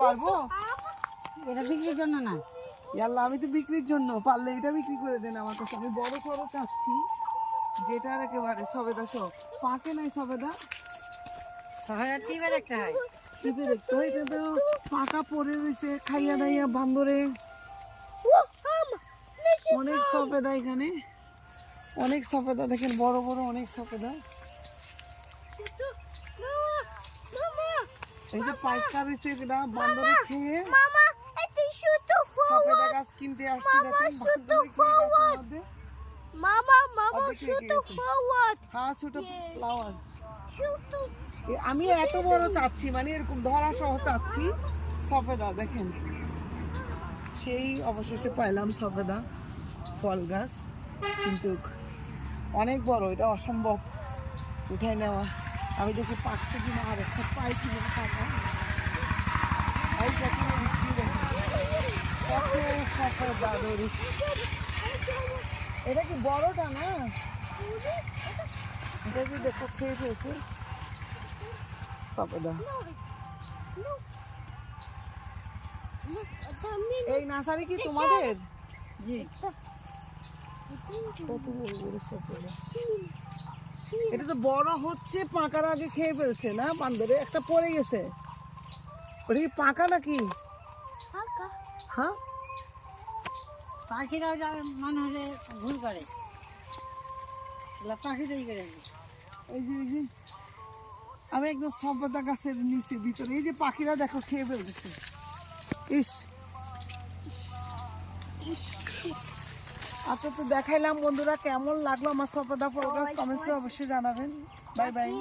পারবো? এটা বিক্রির জন্য না। ইয়াল্লা, আমি তো বিক্রির জন্য, পারলে এটা বিক্রি করে দেন আমার কাছে। আমি বড় সড়ো চাচ্ছি, যেটার একেবারে সবেদা সব পাকে নাই। সবেদা 6,000 টিপের একটা হয়। শীতে দেখতে হয়, এটা তো পাকা পড়ে রয়েছে, খাইয়া দাইয়া বান্দরে। অনেক সফেদা এখানে, অনেক সফেদা দেখেন, বড় বড় অনেক সফেদা। এই যে পাইকা রয়েছে, এটা বান্দরে খেয়ে সফেদা গাছ কিনতে আসছি। দেখেন হ্যাঁ, ছোট ফ্লাওয়ার। আমি এত বড় চাচ্ছি, মানে এরকম ধরা সহ চাচ্ছি সফেদা। দেখেন, সেই অবশেষে পাইলাম সফেদা ফল গাছ, কিন্তু অনেক বড়, এটা অসম্ভব উঠাই নেওয়া। আমি দেখি পাকছে কিনা, আর একটা পাই কিনা পাকা। এই দেখেন, বিক্রি দেখেন কত সফেদা ধরেছে। এটা কি বড়টা না? এটা যে দেখো খেয়ে ফেলছে সফেদা। এই নার্সারি কি তোমাদের? জি। কত বড় বড় সফেদা। এটা তো বড় হচ্ছে, পাকার আগে খেয়ে ফেলছে না বান্দরে? একটা পড়ে গেছে, ওটা কি পাকা নাকি? হ্যাঁ, পাখিরাও মানে হচ্ছে ভুল করে, পাখিটাই করে। এই যে এই যে আমি একদম সফেদা গাছের নিচে ভিতরে, এই যে পাখিরা দেখো খেয়ে ফেলতেছে। ইস, আচ্ছা, তো দেখাইলাম বন্ধুরা, কেমন লাগলো আমার সফেদা ফল গাছ কমেন্টস করে অবশ্যই জানাবেন। Bye bye.